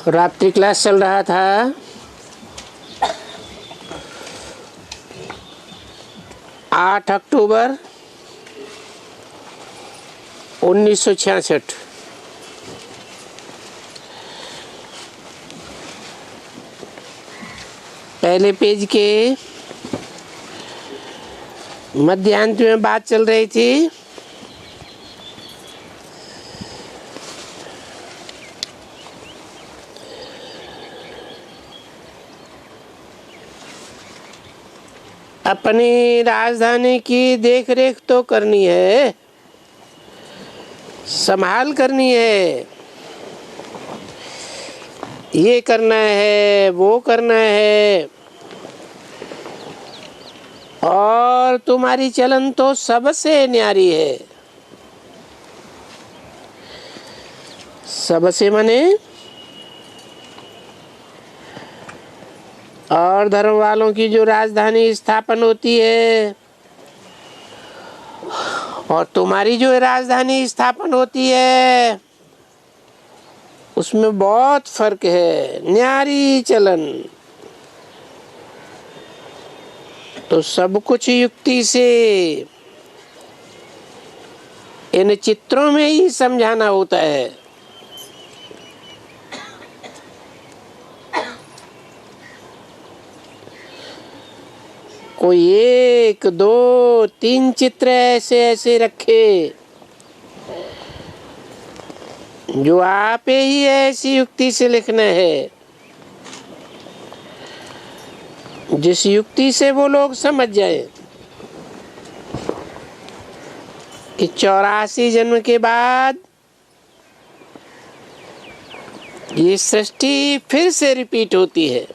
रात्रि क्लास चल रहा था। 8 अक्टूबर 1966। पहले पेज के मध्यांत में बात चल रही थी। अपनी राजधानी की देख रेख तो करनी है, संभाल करनी है, ये करना है, वो करना है। और तुम्हारी चलन तो सबसे न्यारी है। सबसे मने और धर्म वालों की जो राजधानी स्थापन होती है और तुम्हारी जो राजधानी स्थापन होती है उसमें बहुत फर्क है। न्यारी चलन तो सब कुछ युक्ति से इन चित्रों में ही समझाना होता है। कोई 1, 2, 3 चित्र ऐसे ऐसे रखे जो आप ही ऐसी युक्ति से लिखना है जिस युक्ति से वो लोग समझ जाए कि 84 जन्म के बाद ये सृष्टि फिर से रिपीट होती है।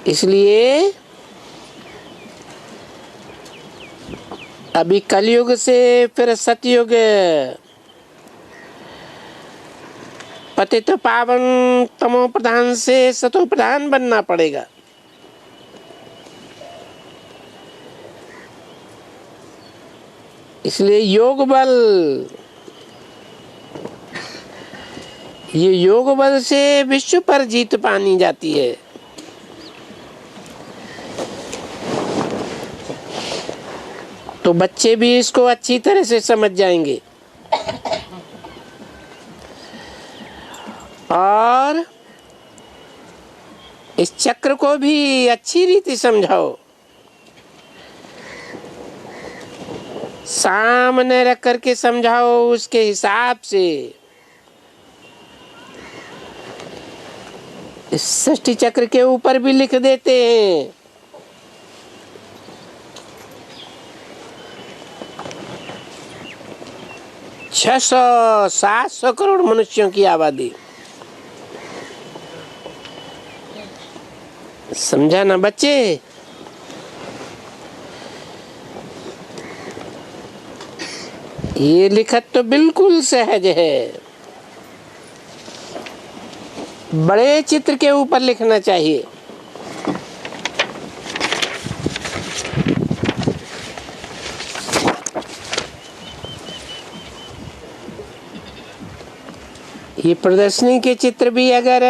इसलिए अभी कलयुग से फिर सतयुग, पतित पावन तमो प्रधान से सतो प्रधान बनना पड़ेगा। इसलिए योग बल, ये योग बल से विश्व पर जीत पानी जाती है। तो बच्चे भी इसको अच्छी तरह से समझ जाएंगे और इस चक्र को भी अच्छी रीति समझाओ। सामने रख करके समझाओ उसके हिसाब से। इस सृष्टि चक्र के ऊपर भी लिख देते हैं। छह 700 करोड़ मनुष्यों की आबादी। समझा ना बच्चे? ये लिखत तो बिल्कुल सहज है। बड़े चित्र के ऊपर लिखना चाहिए। ये प्रदर्शनी के चित्र भी अगर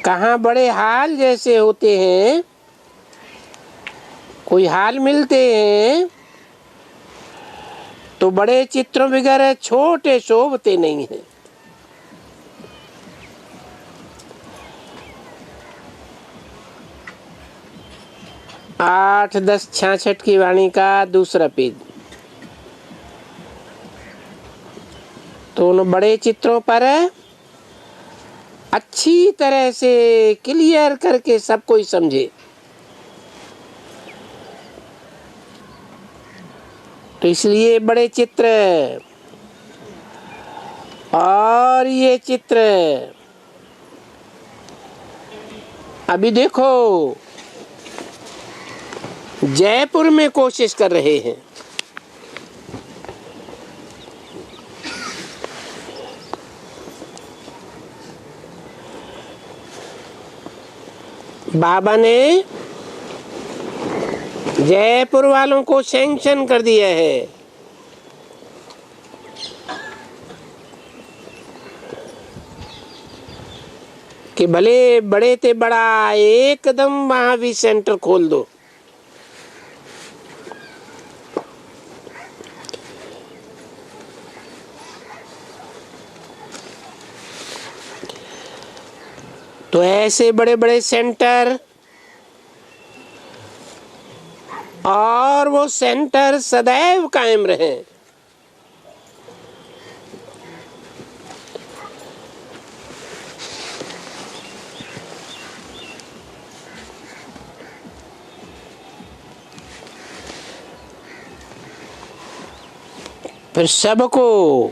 कहाँ बड़े हाल जैसे होते हैं, कोई हाल मिलते हैं, तो बड़े चित्रों बगैर छोटे शोभते नहीं हैं। आठ 10 66 की वाणी का दूसरा पेज। तो उन बड़े चित्रों पर अच्छी तरह से क्लियर करके सब कोई समझे। तो इसलिए बड़े चित्र और ये चित्र अभी देखो जयपुर में कोशिश कर रहे हैं। बाबा ने जयपुर वालों को सैंक्शन कर दिया है कि भले बड़े ते बड़ा एकदम वहां भी सेंटर खोल दो। तो ऐसे बड़े बड़े सेंटर, और वो सेंटर सदैव कायम रहे। फिर सबको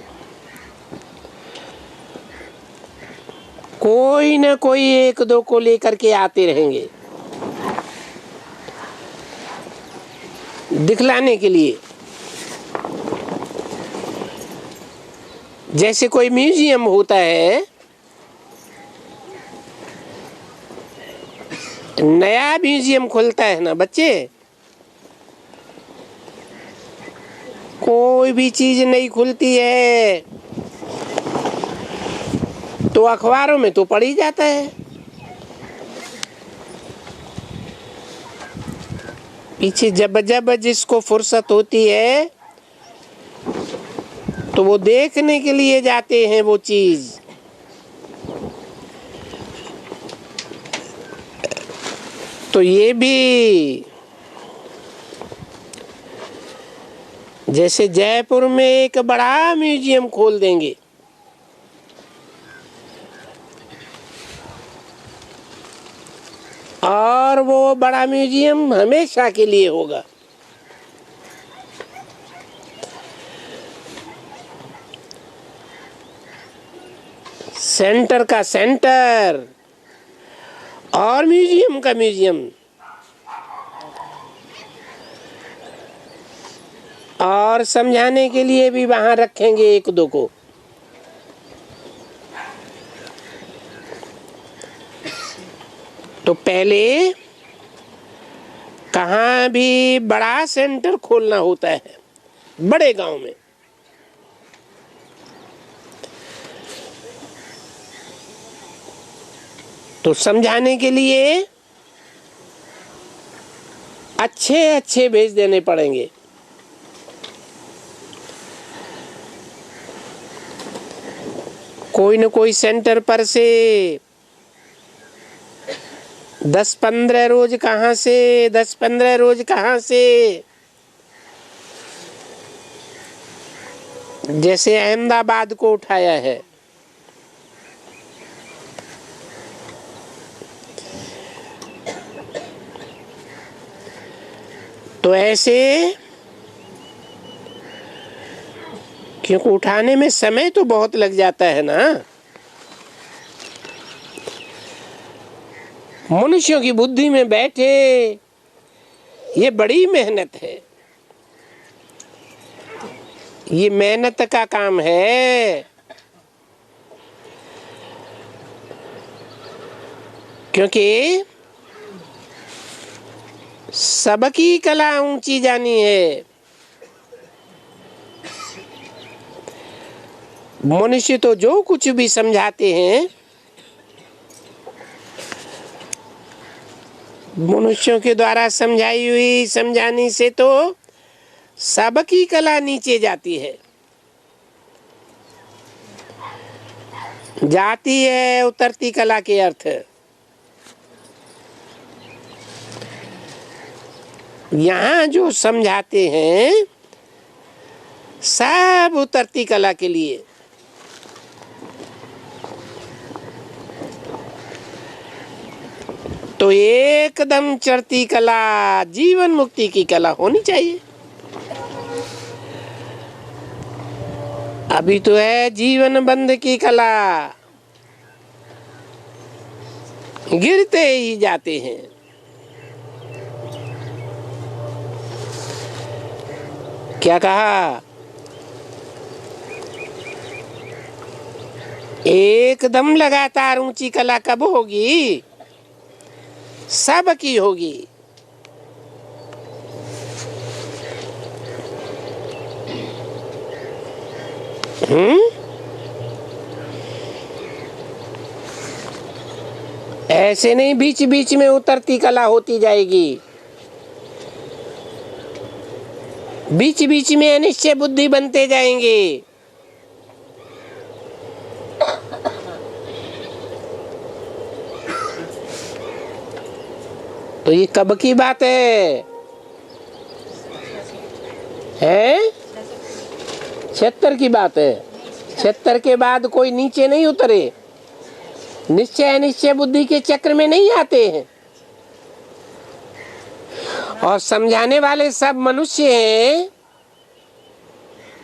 कोई न कोई एक दो को लेकर के आते रहेंगे दिखलाने के लिए। जैसे कोई म्यूजियम होता है, नया म्यूजियम खुलता है ना बच्चे, कोई भी चीज नहीं खुलती है तो अखबारों में तो पढ़ ही जाता है। पीछे जब जब जिसको फुर्सत होती है तो वो देखने के लिए जाते हैं वो चीज। तो ये भी जैसे जयपुर में एक बड़ा म्यूजियम खोल देंगे, और वो बड़ा म्यूजियम हमेशा के लिए होगा। सेंटर का सेंटर और म्यूजियम का म्यूजियम, और समझाने के लिए भी वहां रखेंगे एक दो को। तो पहले कहाँ भी बड़ा सेंटर खोलना होता है बड़े गांव में, तो समझाने के लिए अच्छे अच्छे भेज देने पड़ेंगे। कोई न कोई सेंटर पर से 10-15 रोज कहाँ से, 10-15 रोज कहाँ से, जैसे अहमदाबाद को उठाया है। तो ऐसे, क्योंकि उठाने में समय तो बहुत लग जाता है ना। मनुष्यों की बुद्धि में बैठे ये बड़ी मेहनत है, ये मेहनत का काम है। क्योंकि सबकी कला ऊंची जानी है। मनुष्य तो जो कुछ भी समझाते हैं, मनुष्यों के द्वारा समझाई हुई समझानी से तो सबकी कला नीचे जाती है, जाती है उतरती कला के अर्थ। यहाँ जो समझाते हैं सब उतरती कला के लिए। तो एकदम चढ़ती कला जीवन मुक्ति की कला होनी चाहिए। अभी तो है जीवन बंध की कला, गिरते ही जाते हैं। क्या कहा? एकदम लगातार ऊंची कला कब होगी? सबकी होगी। ऐसे नहीं बीच बीच में उतरती कला होती जाएगी, बीच बीच में अनिश्चय बुद्धि बनते जाएंगे। तो ये कब की बात है? 76 की बात है। 76 के बाद कोई नीचे नहीं उतरे, निश्चय अनिश्चय बुद्धि के चक्र में नहीं आते हैं। और समझाने वाले सब मनुष्य हैं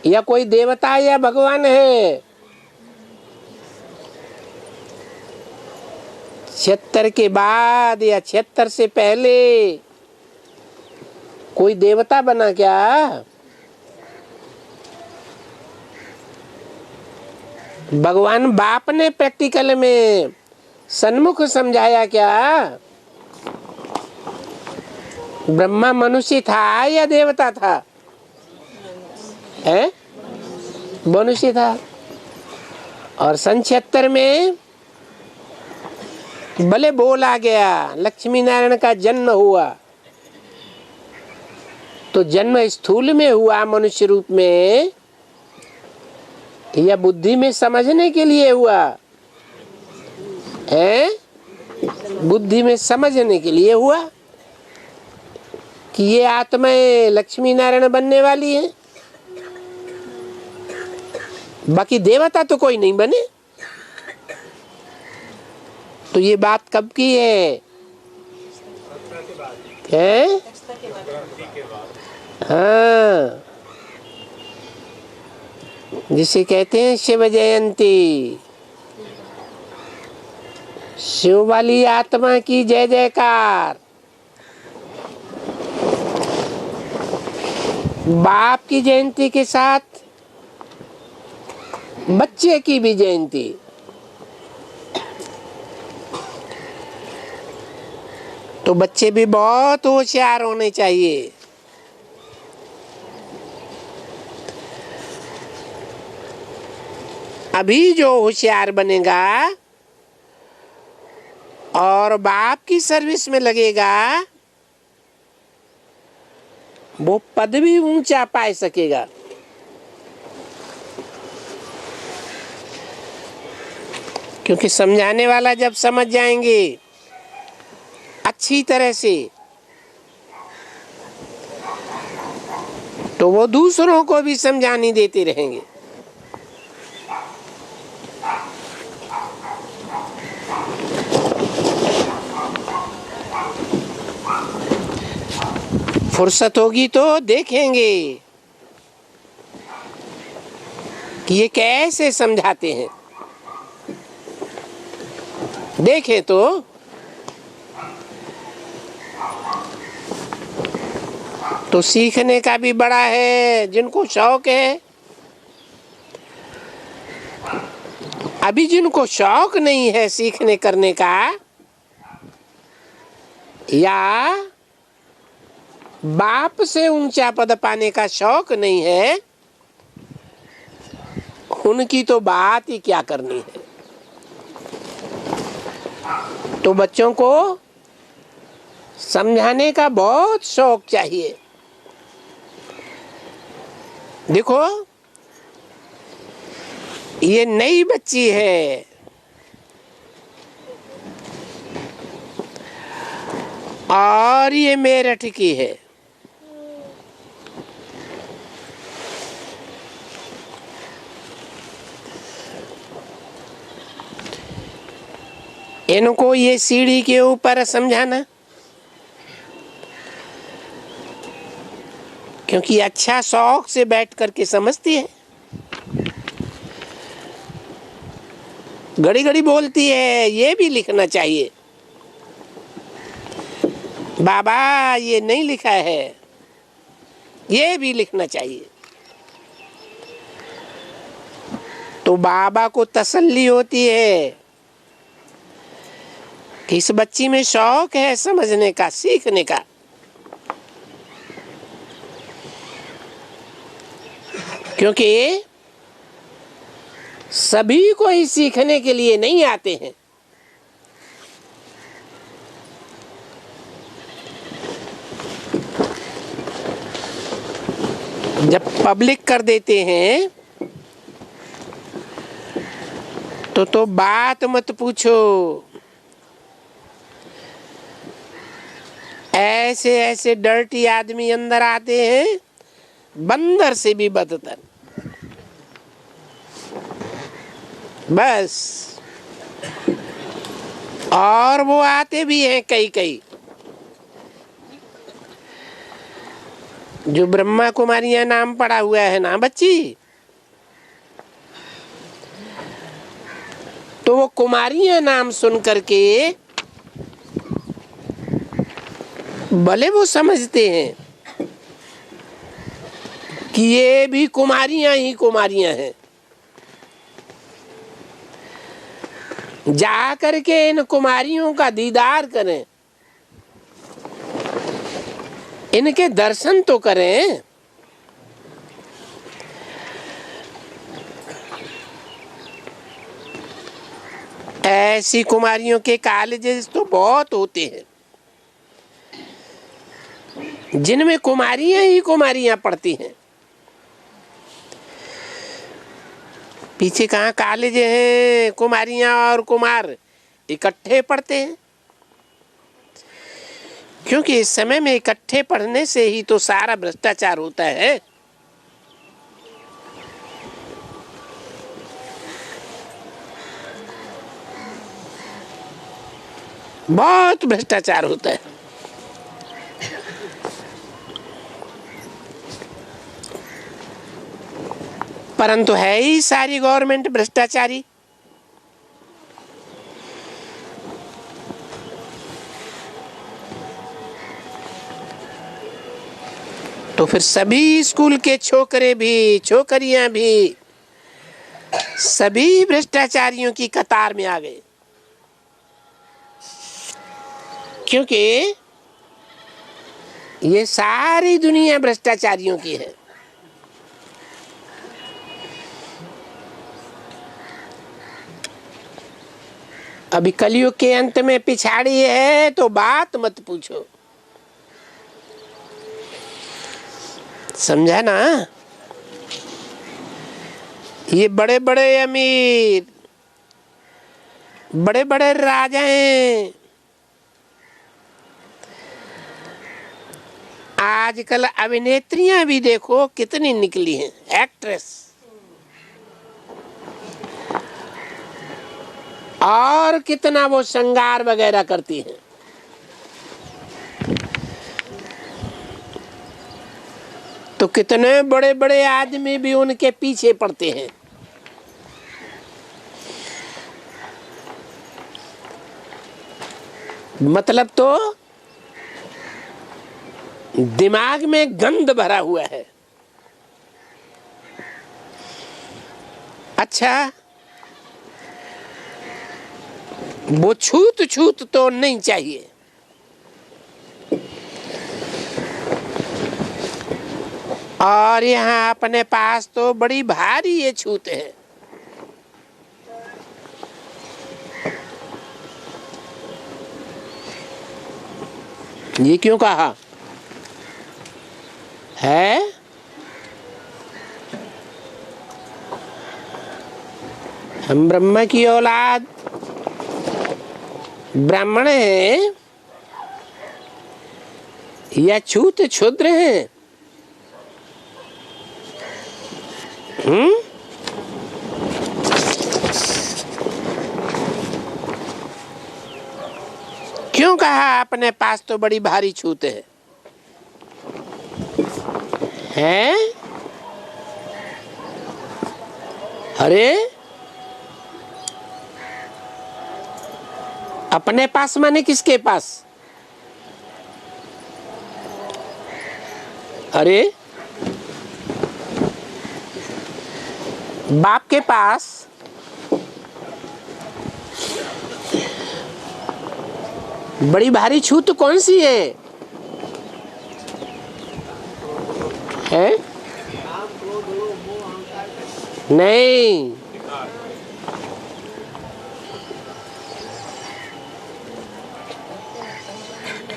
या कोई देवता या भगवान है? 76 के बाद या 76 से पहले कोई देवता बना क्या? भगवान बाप ने प्रैक्टिकल में सन्मुख समझाया क्या? ब्रह्मा मनुष्य था या देवता था? है मनुष्य था। और सन 76 में भले बोला गया लक्ष्मी नारायण का जन्म हुआ, तो जन्म स्थूल में हुआ मनुष्य रूप में या बुद्धि में समझने के लिए हुआ? है बुद्धि में समझने के लिए हुआ कि ये आत्माएं लक्ष्मी नारायण बनने वाली है। बाकी देवता तो कोई नहीं बने। तो ये बात कब की है? हाँ, जिसे कहते हैं शिव जयंती, शिव वाली आत्मा की जय जयकार। बाप की जयंती के साथ बच्चे की भी जयंती। तो बच्चे भी बहुत होशियार होने चाहिए। अभी जो होशियार बनेगा और बाप की सर्विस में लगेगा, वो पद भी ऊंचा पा सकेगा। क्योंकि समझाने वाला जब समझ जाएंगे अच्छी तरह से, तो वो दूसरों को भी समझाने देते रहेंगे। फुर्सत होगी तो देखेंगे कि ये कैसे समझाते हैं। देखें तो सीखने का भी बड़ा है जिनको शौक है। अभी जिनको शौक नहीं है सीखने करने का, या बाप से ऊंचा पद पाने का शौक नहीं है, उनकी तो बात ही क्या करनी है। तो बच्चों को समझाने का बहुत शौक चाहिए। देखो, ये नई बच्ची है, और ये मेरठ की है। इनको ये सीढ़ी के ऊपर समझाना, क्योंकि अच्छा शौक से बैठ करके समझती है। घड़ी घड़ी बोलती है ये भी लिखना चाहिए, बाबा ये नहीं लिखा है, ये भी लिखना चाहिए। तो बाबा को तसल्ली होती है कि इस बच्ची में शौक है समझने का, सीखने का। क्योंकि सभी को ही सीखने के लिए नहीं आते हैं। जब पब्लिक कर देते हैं तो बात मत पूछो। ऐसे ऐसे डर्टी आदमी अंदर आते हैं, बंदर से भी बदतर। बस, और वो आते भी हैं कई कई। जो ब्रह्मा कुमारियां नाम पड़ा हुआ है ना बच्ची, तो वो कुमारियां नाम सुन करके भले वो समझते हैं कि ये भी कुमारियां ही कुमारियां हैं, जा करके इन कुमारियों का दीदार करें, इनके दर्शन तो करें। ऐसी कुमारियों के कॉलेजेस तो बहुत होते हैं जिनमें कुमारियां ही कुमारियां पढ़ती हैं। पीछे कहाँ कॉलेज हैं, कुमारियां और कुमार इकट्ठे पढ़ते हैं, क्योंकि इस समय में इकट्ठे पढ़ने से ही तो सारा भ्रष्टाचार होता है। बहुत भ्रष्टाचार होता है। परंतु है ही सारी गवर्नमेंट भ्रष्टाचारी। तो फिर सभी स्कूल के छोकरे भी, छोकरियां भी, सभी भ्रष्टाचारियों की कतार में आ गए, क्योंकि ये सारी दुनिया भ्रष्टाचारियों की है। अभी कलयुग के अंत में पिछाड़ी है तो बात मत पूछो, समझा ना। ये बड़े बड़े अमीर, बड़े बड़े राजा हैं, आजकल अभिनेत्रियां भी देखो कितनी निकली हैं, एक्ट्रेस, और कितना वो श्रृंगार वगैरह करती हैं। तो कितने बड़े बड़े आदमी भी उनके पीछे पड़ते हैं। मतलब तो दिमाग में गंद भरा हुआ है। अच्छा, वो छूत छूत तो नहीं चाहिए, और यहाँ अपने पास तो बड़ी भारी ये छूत है। ये क्यों कहा है? हम ब्रह्मा की औलाद ब्राह्मण हैं या छूत क्षुद्र हैं? क्यों कहा अपने पास तो बड़ी भारी छूत है? हैं? अरे अपने पास माने किसके पास? अरे बाप के पास। बड़ी भारी छूत कौन सी है? है? नहीं,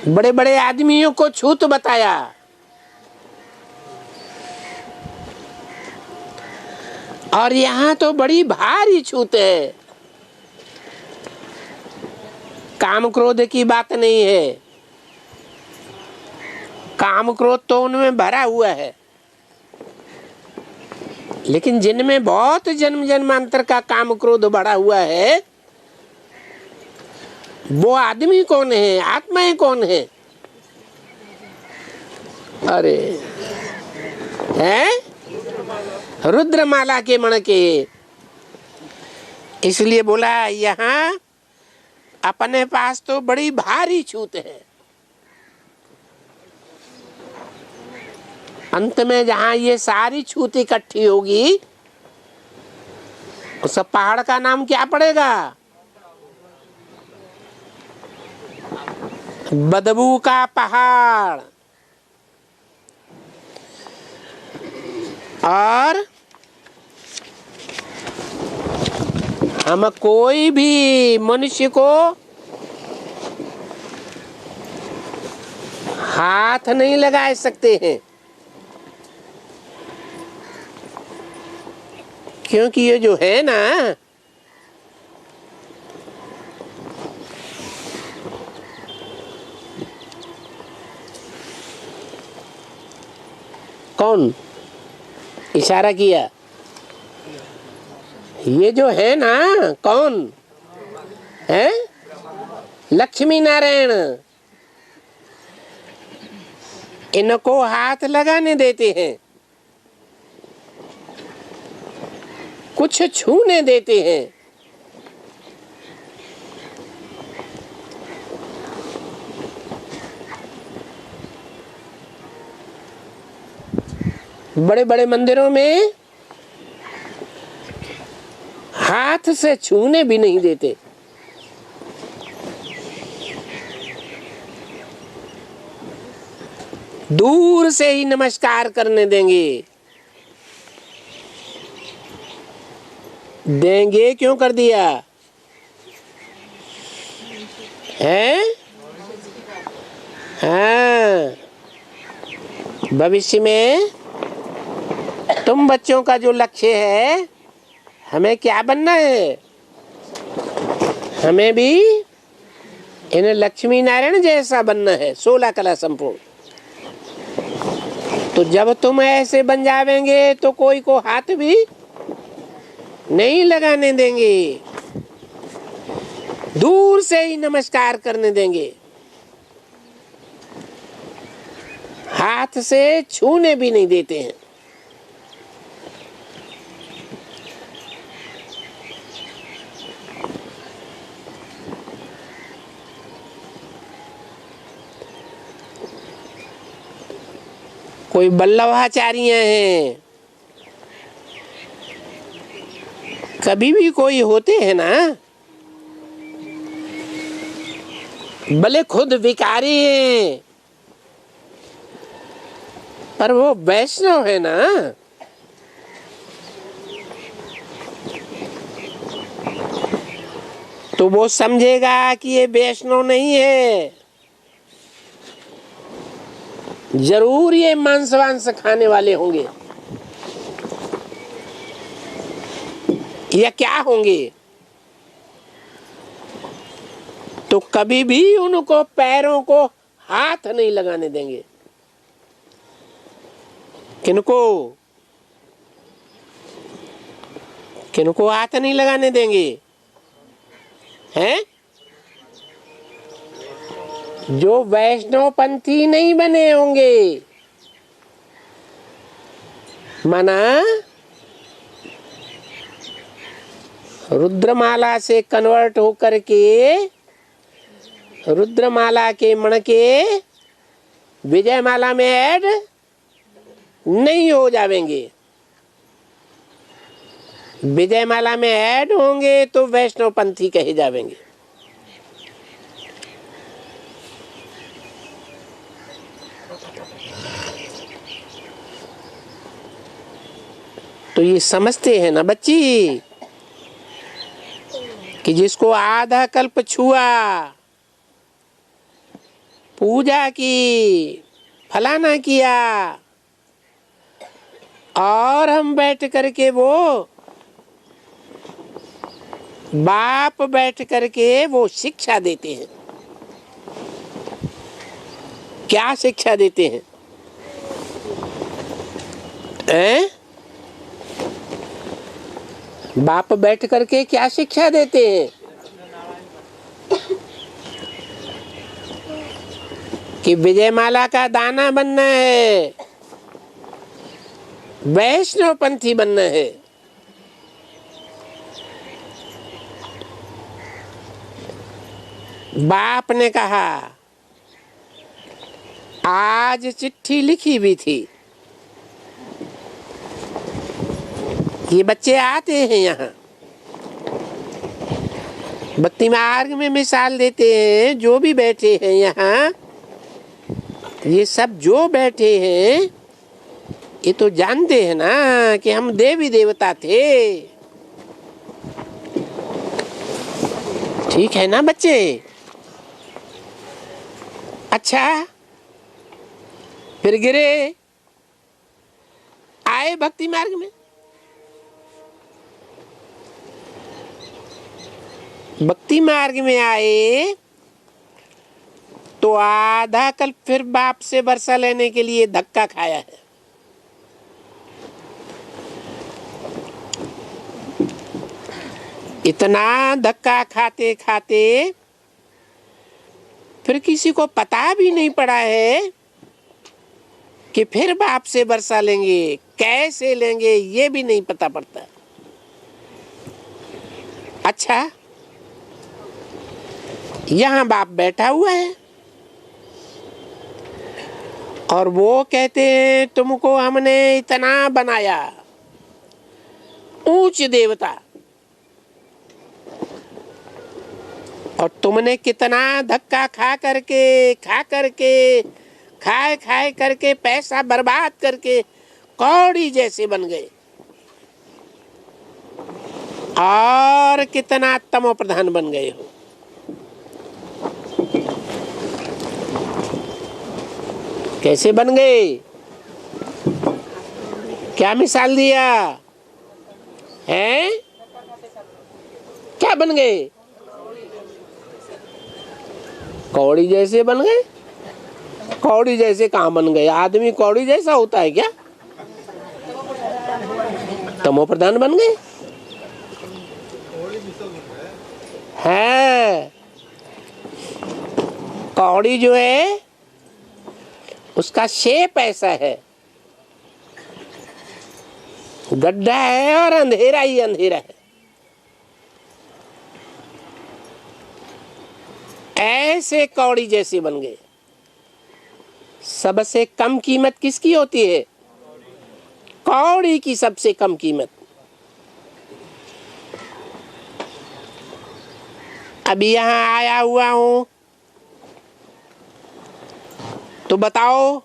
बड़े बड़े आदमियों को छूत बताया। और यहाँ तो बड़ी भारी छूत है, काम क्रोध की बात नहीं है। काम क्रोध तो उनमें भरा हुआ है, लेकिन जिनमें बहुत जन्म जन्मांतर का काम क्रोध भरा हुआ है, वो आदमी कौन है, आत्माएं कौन है? अरे हैं रुद्रमाला के मण के। इसलिए बोला यहाँ अपने पास तो बड़ी भारी छूत है। अंत में जहां ये सारी छूत इकट्ठी होगी, उस पहाड़ का नाम क्या पड़ेगा? बदबू का पहाड़। और हम कोई भी मनुष्य को हाथ नहीं लगा सकते हैं, क्योंकि ये जो है ना, कौन इशारा किया? ये जो है ना, कौन है? लक्ष्मी नारायण। इनको हाथ लगाने देते हैं, कुछ छूने देते हैं। बड़े बड़े मंदिरों में हाथ से छूने भी नहीं देते। दूर से ही नमस्कार करने देंगे। देंगे क्यों कर दिया है? हाँ, भविष्य में तुम बच्चों का जो लक्ष्य है, हमें क्या बनना है? हमें भी इन लक्ष्मी नारायण जैसा बनना है, 16 कला संपूर्ण। तो जब तुम ऐसे बन जावेंगे तो कोई को हाथ भी नहीं लगाने देंगे, दूर से ही नमस्कार करने देंगे, हाथ से छूने भी नहीं देते हैं। कोई बल्लभाचार्य हैं, कभी भी कोई होते हैं ना, भले खुद विकारी हैं, पर वो वैष्णव है ना। तो वो समझेगा कि ये वैष्णव नहीं है, जरूर ये मांस वांस खाने वाले होंगे, या क्या होंगे। तो कभी भी उनको पैरों को हाथ नहीं लगाने देंगे। किनको किनको हाथ नहीं लगाने देंगे हैं? जो वैष्णव पंथी नहीं बने होंगे। माना रुद्रमाला से कन्वर्ट होकर के रुद्रमाला के मण के विजयमाला में ऐड नहीं हो जावेंगे। विजयमाला में ऐड होंगे तो वैष्णव पंथी कहे जावेंगे। तो ये समझते हैं ना बच्ची कि जिसको आधा कल्प छुआ, पूजा की, फलाना किया, और हम बैठ करके वो बाप बैठ करके वो शिक्षा देते हैं। क्या शिक्षा देते हैं? बाप बैठ करके क्या शिक्षा देते हैं? कि विजयमाला का दाना बनना है, वैष्णव पंथी बनना है। बाप ने कहा, आज चिट्ठी लिखी भी थी, ये बच्चे आते हैं यहाँ, भक्ति मार्ग में मिसाल देते हैं। जो भी बैठे हैं यहाँ, ये सब जो बैठे हैं, ये तो जानते हैं ना कि हम देवी देवता थे। ठीक है ना बच्चे? अच्छा, फिर गिरे, आए भक्ति मार्ग में। भक्ति मार्ग में आए तो आधा कल्प फिर बाप से वर्षा लेने के लिए धक्का खाया है। इतना धक्का खाते खाते फिर किसी को पता भी नहीं पड़ा है कि फिर बाप से वर्षा लेंगे, कैसे लेंगे ये भी नहीं पता पड़ता। अच्छा, यहाँ बाप बैठा हुआ है और वो कहते हैं तुमको हमने इतना बनाया, ऊंच देवता, और तुमने कितना धक्का खा करके खाए करके पैसा बर्बाद करके कौड़ी जैसे बन गए, और कितना तमो प्रधान बन गए हो। कैसे बन गए? क्या मिसाल दिया है? क्या बन गए? कौड़ी जैसे बन गए। कौड़ी जैसे कहाँ बन गए? आदमी कौड़ी जैसा होता है क्या? तमो प्रधान बन गए है। कौड़ी जो है उसका शेप ऐसा है, गड्ढा है और अंधेरा ही अंधेरा है। ऐसे कौड़ी जैसे बन गए। सबसे कम कीमत किसकी होती है? कौड़ी की सबसे कम कीमत। अभी यहाँ आया हुआ हूं तो बताओ,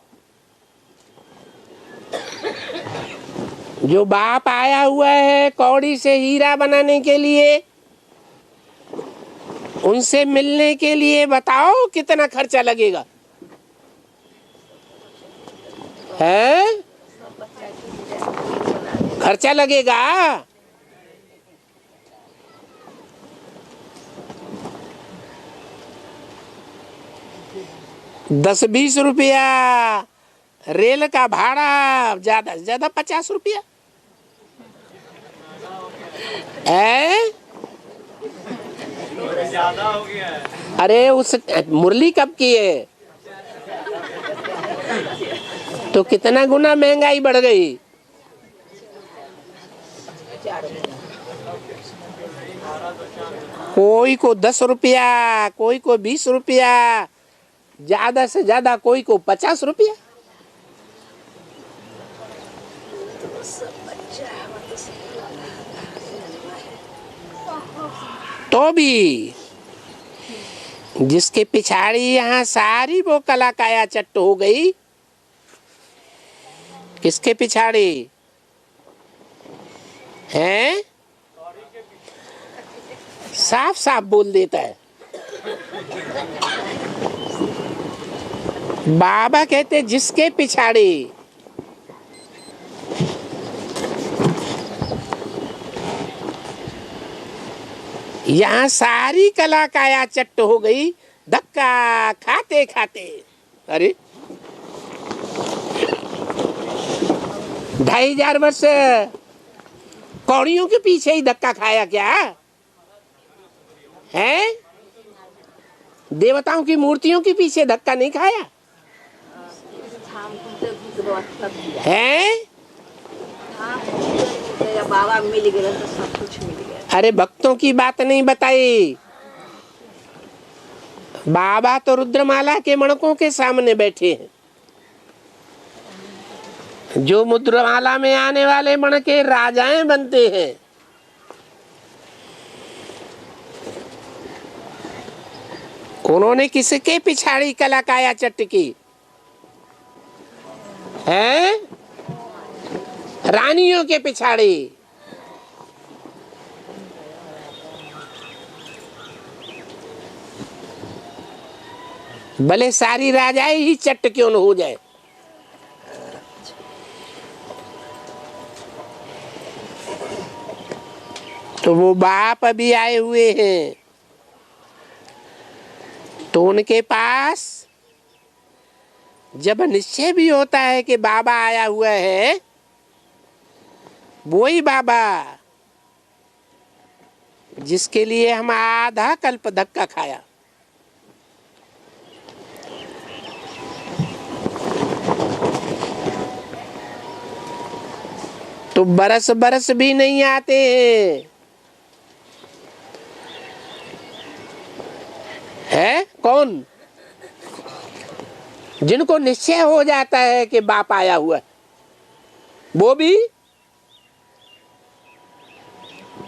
जो बाप आया हुआ है कौड़ी से हीरा बनाने के लिए, उनसे मिलने के लिए बताओ कितना खर्चा लगेगा? है? खर्चा लगेगा। 10-20 रुपया रेल का भाड़ा, ज्यादा से ज्यादा 50 रुपया है। ज्यादा हो गया है। अरे उस मुरली कब की है तो कितना गुना महंगाई बढ़ गई। कोई को 10 रुपया, कोई को 20 रुपया, ज्यादा से ज्यादा कोई को 50 रुपया। तो भी जिसके पिछाड़ी यहाँ सारी वो कला काया चट्ट हो गई, किसके पिछाड़ी है? साफ साफ बोल देता है। बाबा कहते जिसके पिछाड़ी यहाँ सारी कला काया चट्ट हो गई धक्का खाते खाते। अरे 2500 वर्ष कौड़ियों के पीछे ही धक्का खाया क्या है? देवताओं की मूर्तियों के पीछे धक्का नहीं खाया है? बाबा मिल गया तो सब कुछ मिल गया। अरे भक्तों की बात नहीं बताई, बाबा तो रुद्रमाला के मणकों के सामने बैठे हैं। जो रुद्रमाला में आने वाले मणके राजाएं बनते हैं। उन्होंने किसके पिछाड़ी कला काया चट्ट की है? रानियों के पिछाड़ी। भले सारी राजाएं ही चट्ट क्यों न हो जाए। तो वो बाप अभी आए हुए हैं, तो उनके पास जब निश्चय भी होता है कि बाबा आया हुआ है, वही बाबा जिसके लिए हम आधा कल्प धक्का खाया। तो बरस बरस भी नहीं आते हैं। है कौन? जिनको निश्चय हो जाता है कि बाप आया हुआ है, वो भी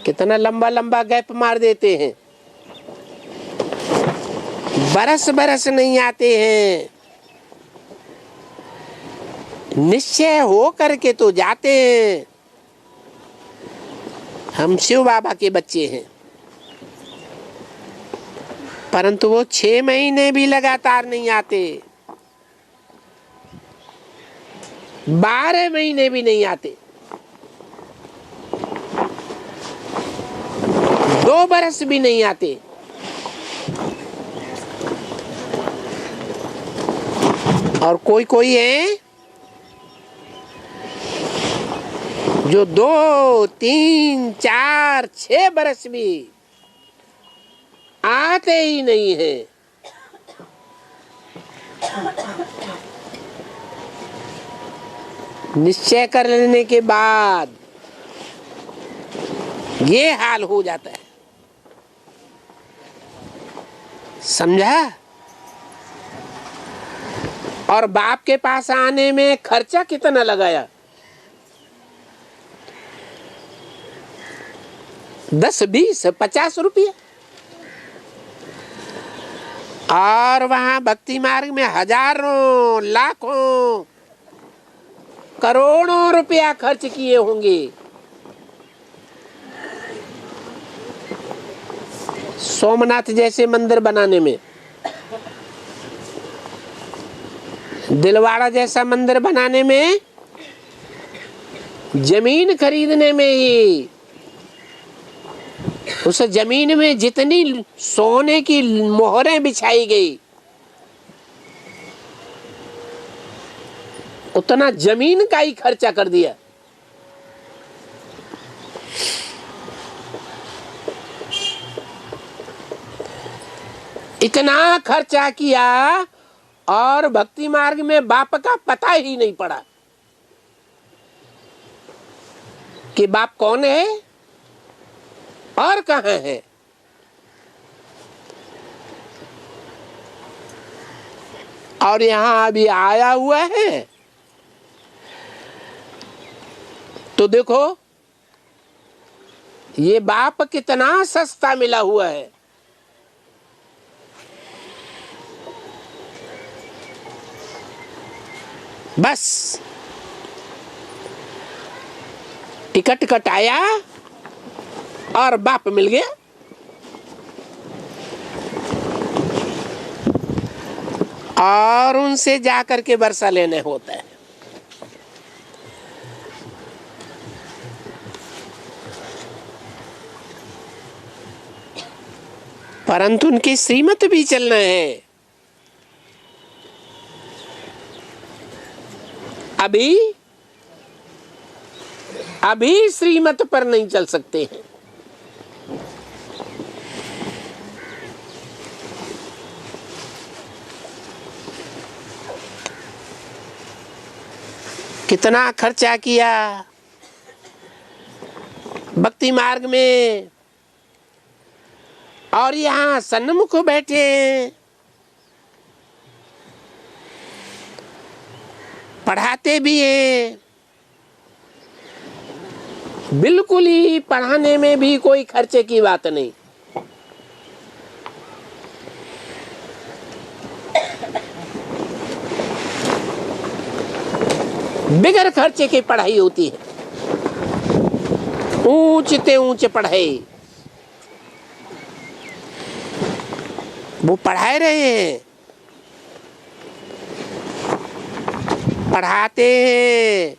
कितना लंबा लंबा गैप मार देते हैं। बरस बरस नहीं आते हैं, निश्चय हो करके तो जाते हैं। हम शिव बाबा के बच्चे हैं, परंतु वो 6 महीने भी लगातार नहीं आते, 12 महीने भी नहीं आते, 2 बरस भी नहीं आते। और कोई कोई है जो 2, 3, 4, 6 बरस भी आते ही नहीं है। निश्चय कर लेने के बाद ये हाल हो जाता है। समझा? और बाप के पास आने में खर्चा कितना लगाया? 10, 20, 50 रुपये। और वहां भक्ति मार्ग में हजारों, लाखों, करोड़ों रुपया खर्च किए होंगे। सोमनाथ जैसे मंदिर बनाने में, दिलवाड़ा जैसा मंदिर बनाने में, जमीन खरीदने में ही उस जमीन में जितनी सोने की मोहरें बिछाई गई, उतना जमीन का ही खर्चा कर दिया। इतना खर्चा किया और भक्ति मार्ग में बाप का पता ही नहीं पड़ा कि बाप कौन है और कहाँ है। और यहाँ अभी आया हुआ है, तो देखो ये बाप कितना सस्ता मिला हुआ है। बस टिकट कटाया और बाप मिल गया। और उनसे जाकर के वर्षा लेने होता है। परंतु उनकी श्रीमत भी चलना है। अभी श्रीमत पर नहीं चल सकते हैं। कितना खर्चा किया भक्ति मार्ग में, और यहाँ सन्मुख बैठे हैं, पढ़ाते भी हैं, बिल्कुल ही पढ़ाने में भी कोई खर्चे की बात नहीं। बिगर खर्चे की पढ़ाई होती है, ऊंचते ऊंचे पढ़ाई वो पढ़ा रहे हैं, पढ़ाते हैं,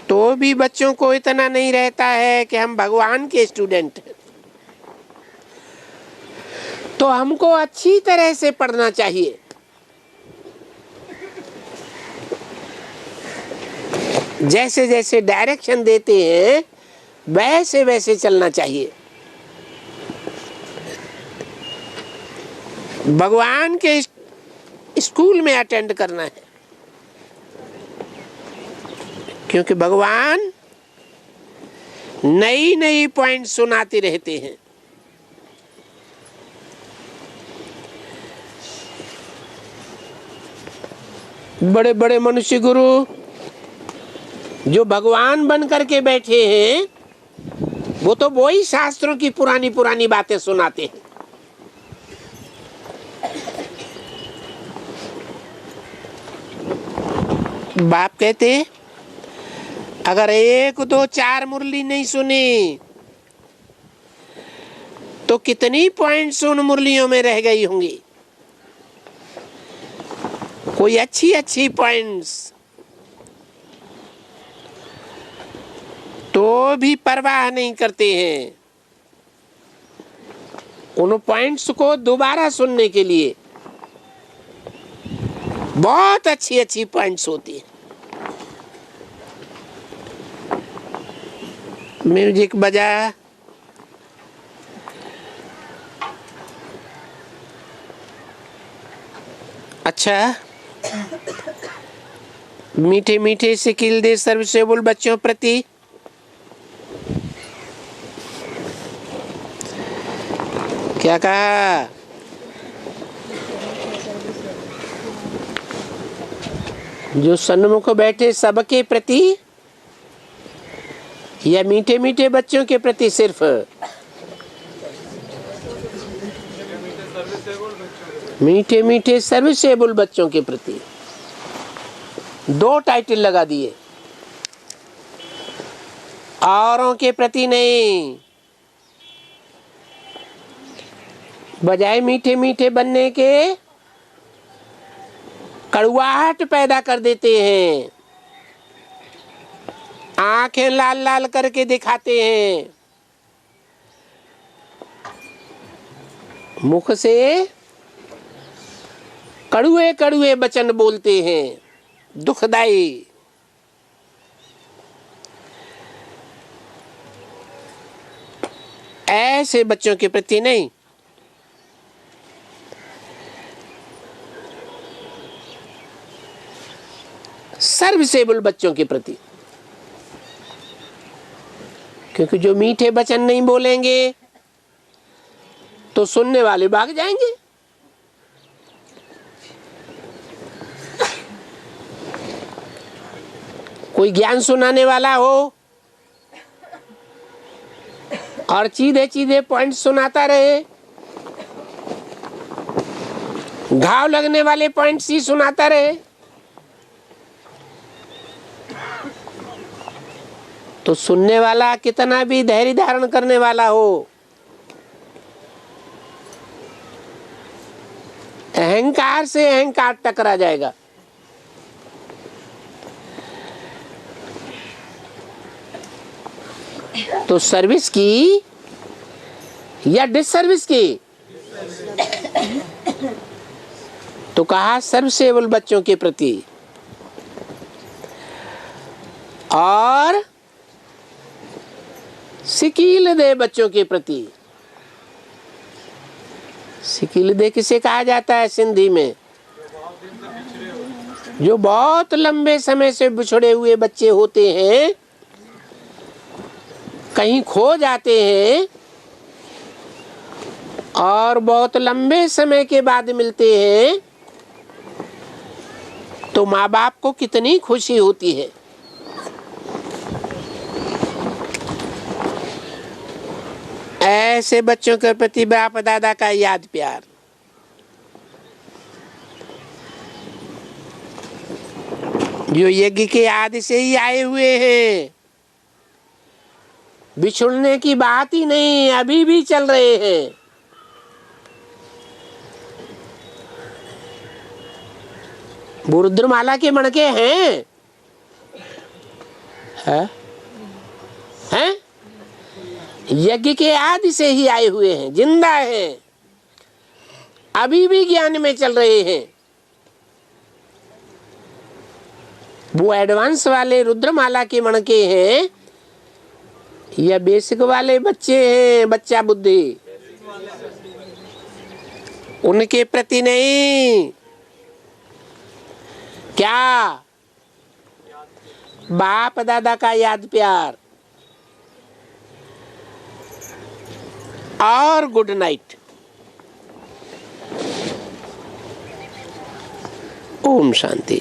तो भी बच्चों को इतना नहीं रहता है कि हम भगवान के स्टूडेंट हैं। तो हमको अच्छी तरह से पढ़ना चाहिए, जैसे जैसे डायरेक्शन देते हैं वैसे वैसे चलना चाहिए। भगवान के स्कूल में अटेंड करना है, क्योंकि भगवान नई नई पॉइंट सुनाते रहते हैं। बड़े बड़े मनुष्य गुरु जो भगवान बन करके बैठे हैं, वो तो वही शास्त्रों की पुरानी पुरानी बातें सुनाते हैं। बाप कहते अगर 1 2 4 मुरली नहीं सुनी तो कितनी पॉइंट्स उन मुरलियों में रह गई होंगी। कोई अच्छी अच्छी पॉइंट्स, तो भी परवाह नहीं करते हैं उन पॉइंट्स को दोबारा सुनने के लिए। बहुत अच्छी अच्छी पॉइंट्स होती है। म्यूजिक बजा, अच्छा, मीठे मीठे से किल दे सर्विसेबल बच्चों प्रति। क्या कहा? जो सन्मुख बैठे सबके प्रति या मीठे मीठे बच्चों के प्रति सिर्फ? मीठे मीठे सर्विसेबल बच्चों के प्रति। 2 टाइटल लगा दिए, औरों के प्रति नहीं। बजाय मीठे मीठे बनने के कड़वाहट पैदा कर देते हैं, आंखें लाल लाल करके दिखाते हैं, मुख से कड़ुए कड़ुए वचन बोलते हैं, दुखदाई। ऐसे बच्चों के प्रति नहीं। सर्विसेबल बच्चों के प्रति, क्योंकि जो मीठे वचन नहीं बोलेंगे तो सुनने वाले भाग जाएंगे। कोई ज्ञान सुनाने वाला हो और सीधे सीधे पॉइंट सुनाता रहे, घाव लगने वाले पॉइंट्स ही सुनाता रहे, तो सुनने वाला कितना भी धैर्य धारण करने वाला हो, अहंकार से अहंकार टकरा जाएगा। तो सर्विस की या डिससर्विस की? तो कहा सर्विसेबल बच्चों के प्रति और सिकीलदे बच्चों के प्रति। सिकीलदे किसे कहा जाता है सिंधी में? जो बहुत लंबे समय से बिछड़े हुए बच्चे होते हैं, कहीं खो जाते हैं और बहुत लंबे समय के बाद मिलते हैं, तो माँ बाप को कितनी खुशी होती है। ऐसे बच्चों के प्रति बाप दादा का याद प्यार। जो यज्ञ के आदि से ही आए हुए हैं, बिछुड़ने की बात ही नहीं, अभी भी चल रहे हैं। वो रुद्रमाला के मणके हैं, हैं? यज्ञ के आदि से ही आए हुए हैं, जिंदा हैं, अभी भी ज्ञान में चल रहे हैं। वो एडवांस वाले रुद्रमाला के मणके हैं या बेसिक वाले बच्चे हैं, बच्चा बुद्धि? उनके प्रति नहीं, क्या? बाप दादा का याद प्यार और गुड नाइट। ओम शांति।